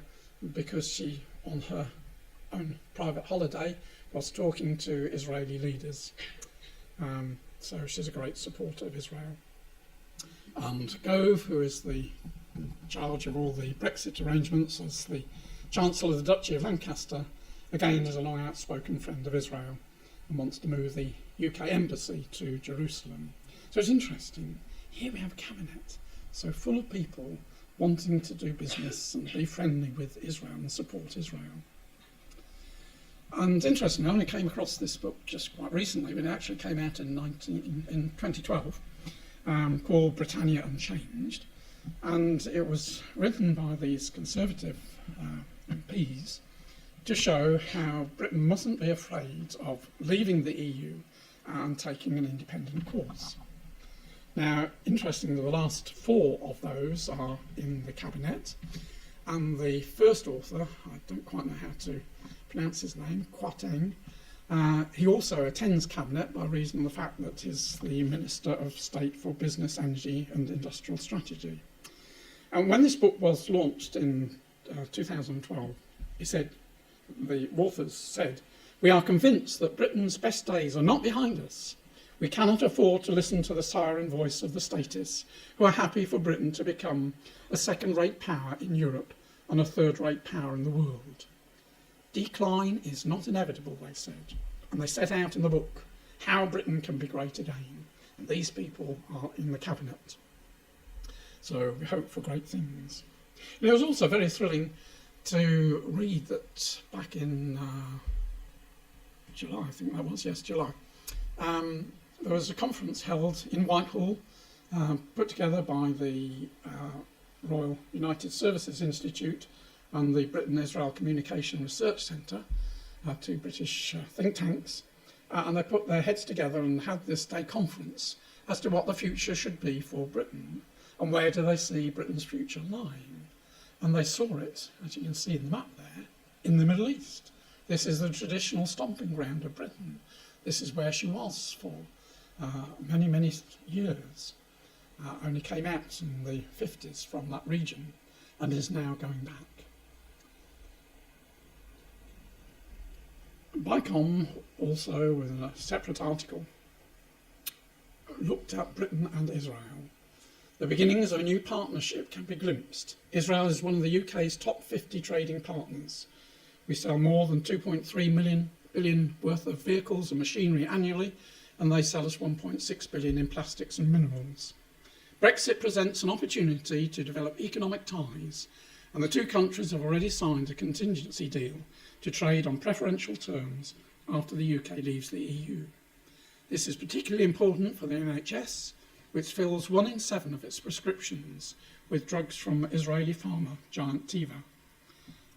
because she, on her own private holiday, was talking to Israeli leaders. So she's a great supporter of Israel. And Gove, who is the in charge of all the Brexit arrangements as the Chancellor of the Duchy of Lancaster, again is a long outspoken friend of Israel and wants to move the UK embassy to Jerusalem. So it's interesting. Here we have a cabinet, so full of people wanting to do business and be friendly with Israel and support Israel. And interestingly, I only came across this book just quite recently, but it actually came out in 2012, called Britannia Unchanged, and it was written by these Conservative MPs to show how Britain mustn't be afraid of leaving the EU and taking an independent course. Now, interestingly, the last 4 of those are in the cabinet, and the first author, I don't quite know how to pronounce his name, Quateng, he also attends cabinet by reason of the fact that he's the Minister of State for Business, Energy and Industrial Strategy. And when this book was launched in 2012, the authors said, "We are convinced that Britain's best days are not behind us. We cannot afford to listen to the siren voice of the statists who are happy for Britain to become a second-rate power in Europe and a third-rate power in the world. Decline is not inevitable," they said, and they set out in the book how Britain can be great again. And these people are in the cabinet. So we hope for great things. And it was also very thrilling to read that back in July, I think that was, yes, July, there was a conference held in Whitehall, put together by the Royal United Services Institute and the Britain-Israel Communication Research Centre, 2 British think tanks, and they put their heads together and had this day conference as to what the future should be for Britain and where do they see Britain's future lying. And they saw it, as you can see in the map there, in the Middle East. This is the traditional stomping ground of Britain. This is where she was for many, many years. Only came out in the 50s from that region and is now going back. BICOM also, with a separate article, looked at Britain and Israel. The beginnings of a new partnership can be glimpsed. Israel is one of the UK's top 50 trading partners. We sell more than 2.3 billion worth of vehicles and machinery annually, and they sell us 1.6 billion in plastics and minerals. Brexit presents an opportunity to develop economic ties, and the 2 countries have already signed a contingency deal to trade on preferential terms after the UK leaves the EU. This is particularly important for the NHS, which fills 1 in 7 of its prescriptions with drugs from Israeli pharma giant Teva.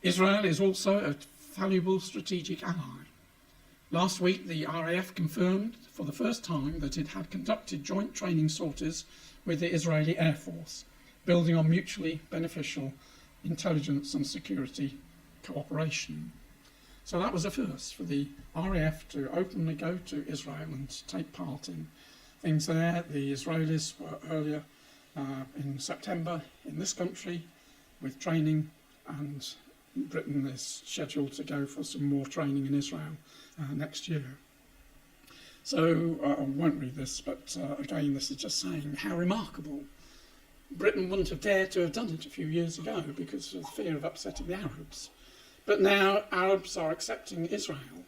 Israel is also a valuable strategic ally. Last week, the RAF confirmed for the first time that it had conducted joint training sorties with the Israeli Air Force, building on mutually beneficial intelligence and security cooperation. So that was a first for the RAF to openly go to Israel and take part in things there. The Israelis were earlier in September in this country with training, and Britain is scheduled to go for some more training in Israel next year. So I won't read this, but again, this is just saying how remarkable. Britain wouldn't have dared to have done it a few years ago because of the fear of upsetting the Arabs. But now Arabs are accepting Israel.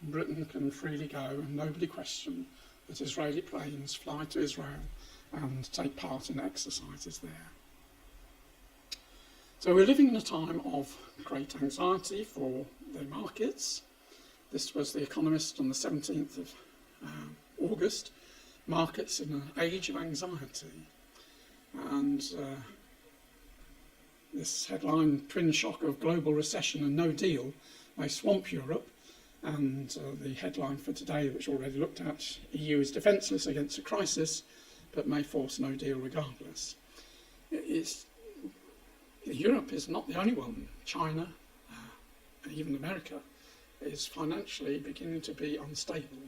Britain can freely go and nobody question that Israeli planes fly to Israel and take part in exercises there. So we're living in a time of great anxiety for the markets. This was The Economist on the 17th of August. Markets in an age of anxiety. And this headline, twin shock of global recession and no deal, may swamp Europe. And the headline for today, which already looked at, EU is defenceless against a crisis, but may force no deal regardless. Europe is not the only one. China, and even America, is financially beginning to be unstable.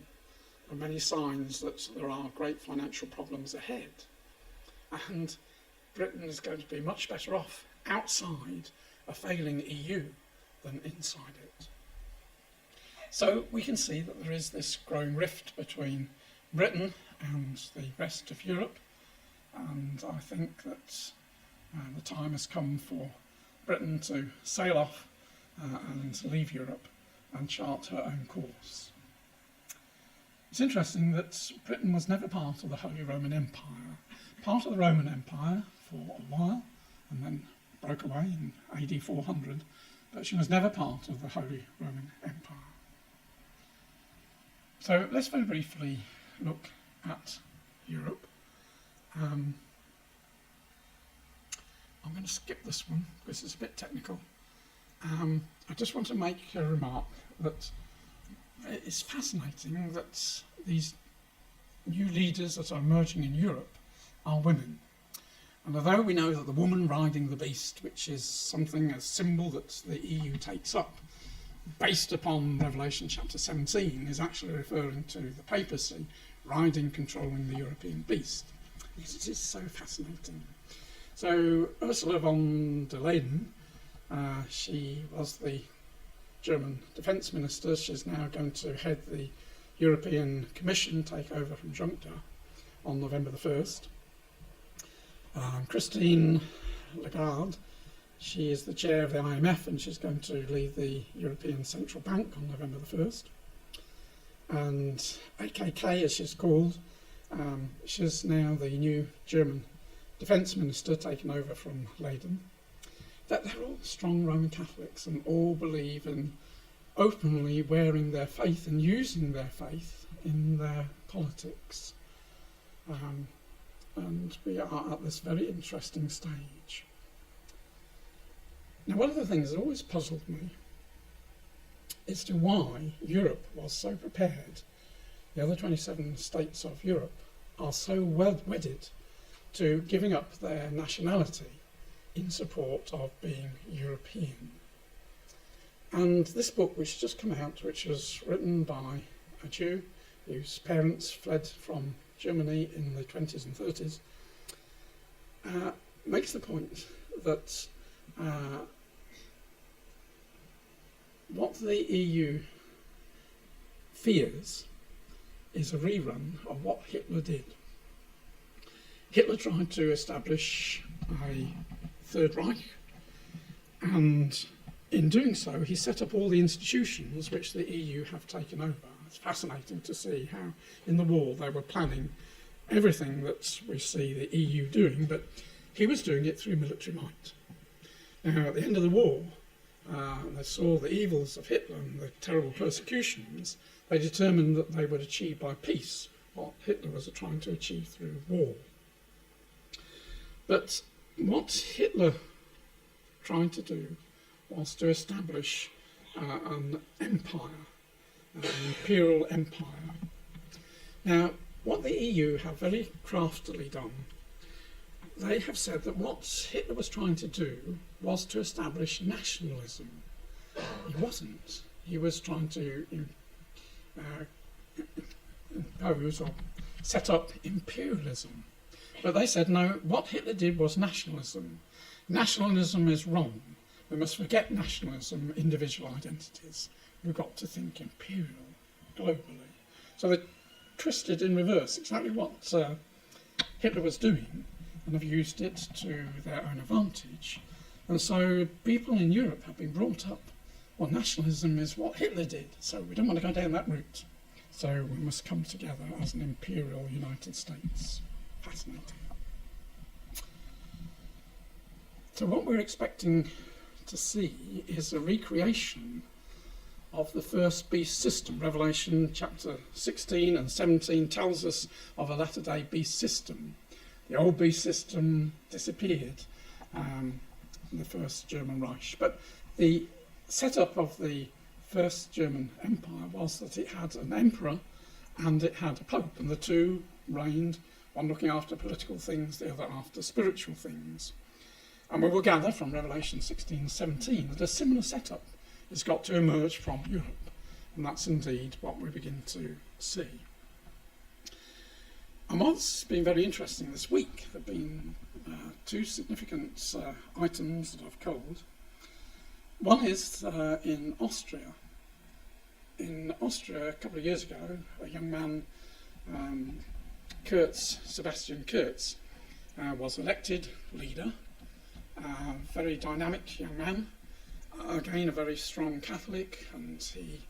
There are many signs that there are great financial problems ahead. And Britain is going to be much better off outside a failing EU than inside it. So we can see that there is this growing rift between Britain and the rest of Europe, and I think that The time has come for Britain to sail off and leave Europe and chart her own course. It's interesting that Britain was never part of the Holy Roman Empire. Part of the Roman Empire for a while, and then broke away in AD 400, but she was never part of the Holy Roman Empire. So let's very briefly look at Europe. I'm going to skip this one because it's a bit technical. I just want to make a remark that it's fascinating that these new leaders that are emerging in Europe are women. And although we know that the woman riding the beast, which is something, a symbol that the EU takes up, based upon Revelation chapter 17, is actually referring to the papacy riding, controlling the European beast. It is so fascinating. So Ursula von der Leyen, she was the German defence minister. She's now going to head the European Commission, take over from Juncker on November the 1st. Christine Lagarde, she is the chair of the IMF, and she's going to lead the European Central Bank on November the 1st. And AKK, as she's called, she's now the new German defence minister, taken over from Leiden. That they're all strong Roman Catholics and all believe in openly wearing their faith and using their faith in their politics. And we are at this very interesting stage. Now, one of the things that always puzzled me as to why Europe was so prepared. The other 27 states of Europe are so well wedded to giving up their nationality in support of being European. And this book, which has just come out, which was written by a Jew whose parents fled from Germany in the 20s and 30s, makes the point that what the EU fears is a rerun of what Hitler did. Hitler tried to establish a Third Reich, and in doing so he set up all the institutions which the EU have taken over. It's fascinating to see how in the war they were planning everything that we see the EU doing, but he was doing it through military might. Now, at the end of the war, they saw the evils of Hitler and the terrible persecutions. They determined that they would achieve by peace what Hitler was trying to achieve through war. But what Hitler tried to do was to establish an empire, an imperial empire. Now, what the EU have very craftily done, they have said that what Hitler was trying to do was to establish nationalism. He wasn't. He was trying to impose or set up imperialism. But they said, no, what Hitler did was nationalism. Nationalism is wrong. We must forget nationalism, individual identities. We've got to think imperial, globally. So they twisted in reverse exactly what Hitler was doing, and have used it to their own advantage. And so people in Europe have been brought up, well, nationalism is what Hitler did, so we don't want to go down that route. So we must come together as an imperial United States. Fascinating. So what we're expecting to see is a recreation of the first beast system. Revelation chapter 16 and 17 tells us of a latter-day beast system. The old beast system disappeared in the first German Reich. But the setup of the first German Empire was that it had an emperor and it had a pope, and the two reigned, one looking after political things, the other after spiritual things. And we will gather from Revelation 16-17 that a similar setup has got to emerge from Europe, and that's indeed what we begin to see. And what's been very interesting this week, there have been two significant items that I've covered. One is in Austria. In Austria, a couple of years ago, a young man, Sebastian Kurz, was elected leader, very dynamic young man, again a very strong Catholic, and he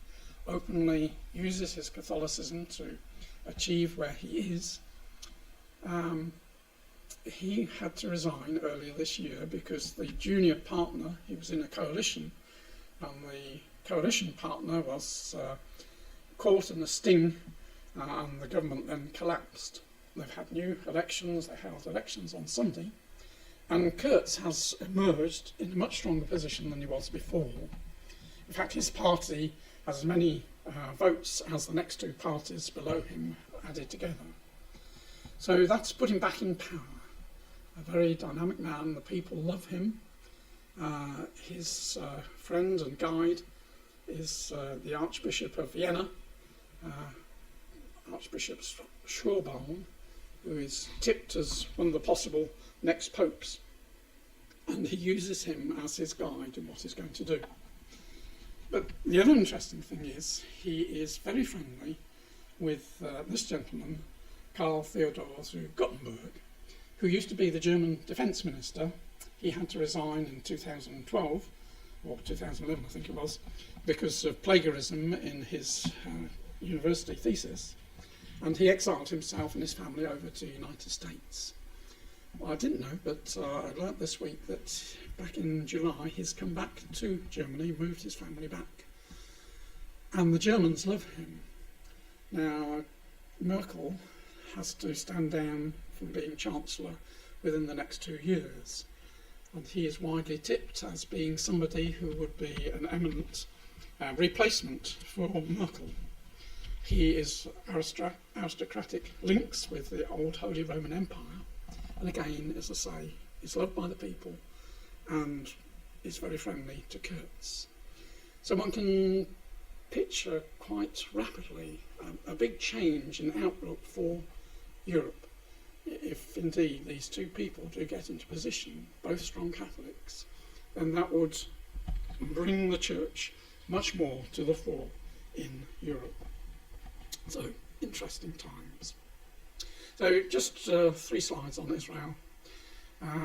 openly uses his Catholicism to achieve where he is. He had to resign earlier this year because the junior partner, he was in a coalition, and the coalition partner was caught in a sting, and the government then collapsed. They've had new elections, they held elections on Sunday, and Kurz has emerged in a much stronger position than he was before. In fact, his party has as many votes as the next two parties below him added together. So that's put him back in power. A very dynamic man, the people love him. His friend and guide is the Archbishop of Vienna, Archbishop Schurbaum, who is tipped as one of the possible next popes. And he uses him as his guide in what he's going to do. But the other interesting thing is he is very friendly with this gentleman, Karl Theodor zu Gottenberg, who used to be the German defence minister. He had to resign in 2012, or 2011 I think it was, because of plagiarism in his university thesis, and he exiled himself and his family over to the United States. Well, I didn't know, but I learnt this week that back in July he's come back to Germany, moved his family back, and the Germans love him. Now, Merkel has to stand down from being Chancellor within the next 2 years, and he is widely tipped as being somebody who would be an eminent replacement for Merkel. He is aristocratic links with the old Holy Roman Empire, and again, as I say, is loved by the people and is very friendly to Kurz. So one can picture quite rapidly a big change in outlook for Europe if indeed these two people do get into position, both strong Catholics, then that would bring the church much more to the fore in Europe. So, interesting times. So, just 3 slides on Israel.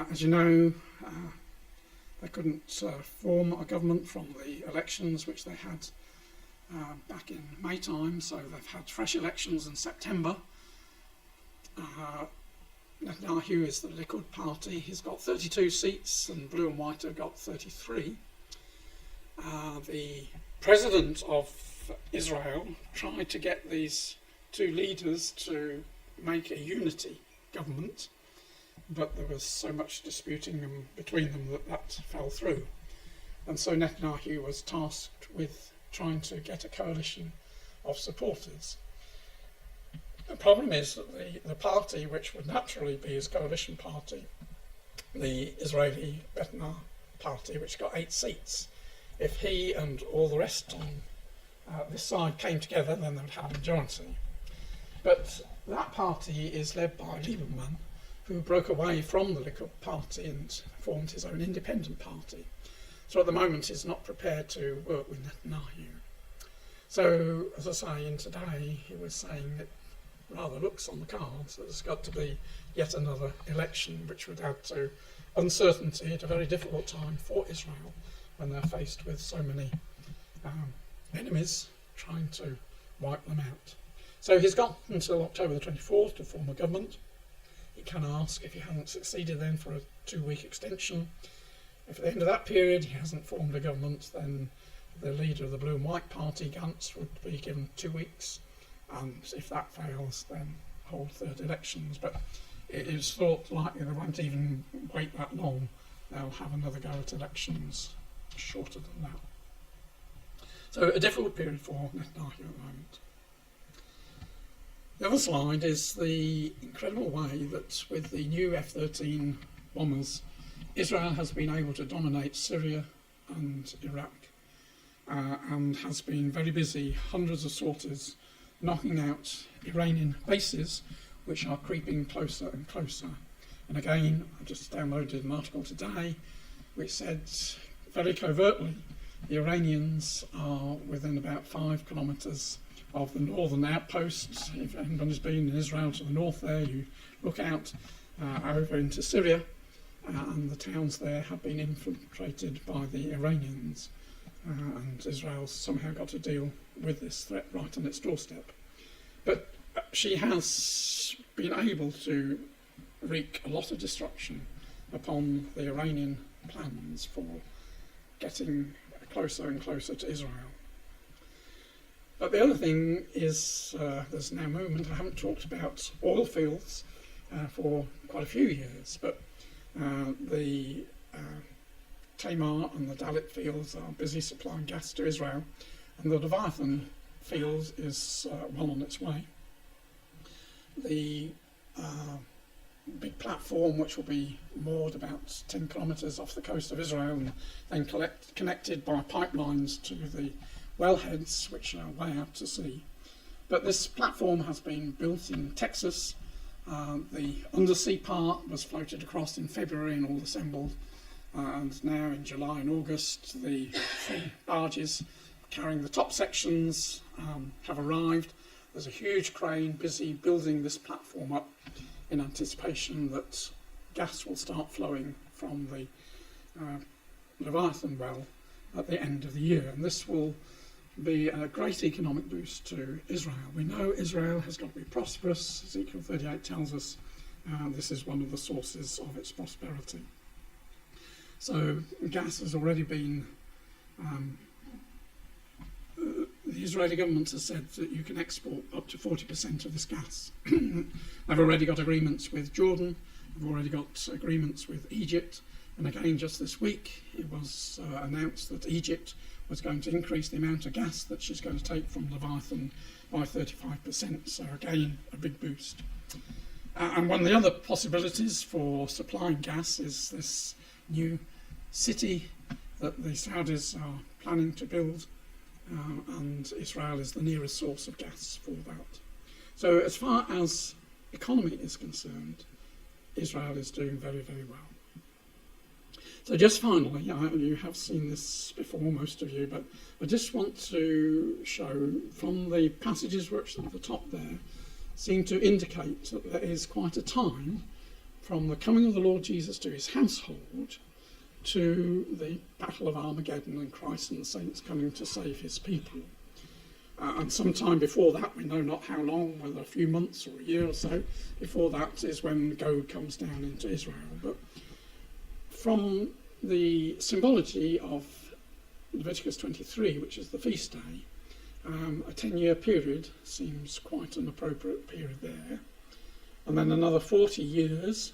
As you know, they couldn't form a government from the elections which they had back in Maritime, so they've had fresh elections in September. Netanyahu is the Likud party. He's got 32 seats, and Blue and White have got 33. The president of Israel tried to get these two leaders to make a unity government, but there was so much disputing between them that fell through. And so Netanyahu was tasked with trying to get a coalition of supporters. The problem is that the party which would naturally be his coalition party, the Israeli Betanah party, which got 8 seats, if he and all the rest on this side came together, then they would have a majority. But that party is led by Lieberman, who broke away from the Likud party and formed his own independent party. So at the moment he's not prepared to work with Netanyahu. So, as I say, in today he was saying it rather looks on the cards that there's got to be yet another election, which would add to uncertainty at a very difficult time for Israel when they're faced with so many enemies trying to wipe them out. So he's got until October the 24th to form a government. He can ask, if he hasn't succeeded then, for a 2-week extension. If at the end of that period he hasn't formed a government, then the leader of the Blue and White Party, Gantz, would be given 2 weeks, and if that fails, then hold 3rd elections. But it is thought likely they won't even wait that long. They'll have another go at elections shorter than that. So a difficult period for Netanyahu at the moment. The other slide is the incredible way that with the new F-13 bombers, Israel has been able to dominate Syria and Iraq, and has been very busy, hundreds of sorties, knocking out Iranian bases which are creeping closer and closer. And again, I just downloaded an article today which said very covertly the Iranians are within about 5 kilometres of the northern outposts. If anybody's been in Israel to the north there, you look out over into Syria, and the towns there have been infiltrated by the Iranians, and Israel's somehow got to deal with this threat right on its doorstep. But she has been able to wreak a lot of destruction upon the Iranian plans for getting closer and closer to Israel. But the other thing is there's now movement. I haven't talked about oil fields for quite a few years, but the Tamar and the Dalit fields are busy supplying gas to Israel, and the Leviathan field is well on its way. The big platform, which will be moored about 10 kilometres off the coast of Israel and then connected by pipelines to the wellheads, which are way out to sea. But this platform has been built in Texas. The undersea part was floated across in February and all assembled, and now in July and August the 3 barges carrying the top sections have arrived. There's a huge crane busy building this platform up in anticipation that gas will start flowing from the Leviathan well at the end of the year, and this will be a great economic boost to Israel. We know Israel has got to be prosperous. Ezekiel 38 tells us this is one of the sources of its prosperity. So gas has already been the Israeli government has said that you can export up to 40% of this gas. They've already got agreements with Jordan, they've already got agreements with Egypt, and again just this week it was announced that Egypt was going to increase the amount of gas that she's going to take from Leviathan by 35%, so again a big boost. And one of the other possibilities for supplying gas is this new city that the Saudis are planning to build, and Israel is the nearest source of gas for that. So as far as economy is concerned, Israel is doing very, very well. So just finally, you have seen this before, most of you, but I just want to show from the passages which at the top there seem to indicate that there is quite a time from the coming of the Lord Jesus to his household to the Battle of Armageddon and Christ and the saints coming to save his people. And sometime before that, we know not how long, whether a few months or a year or so, before that is when Gog comes down into Israel. But from the symbology of Leviticus 23, which is the feast day, a 10-year period seems quite an appropriate period there. And then another 40 years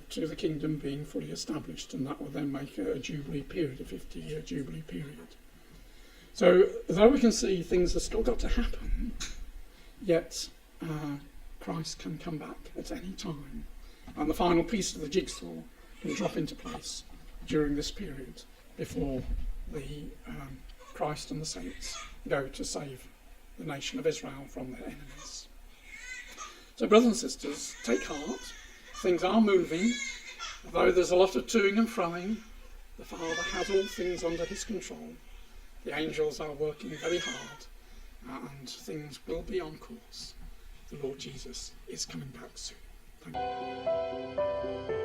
to the kingdom being fully established, and that will then make a jubilee period, a 50-year jubilee period. So though we can see things have still got to happen, yet Christ can come back at any time, and the final piece of the jigsaw can drop into place during this period before the Christ and the saints go to save the nation of Israel from their enemies. So brothers and sisters, take heart. Things are moving, though there's a lot of toing and froing. The Father has all things under his control. The angels are working very hard, and things will be on course. The Lord Jesus is coming back soon. Thank you.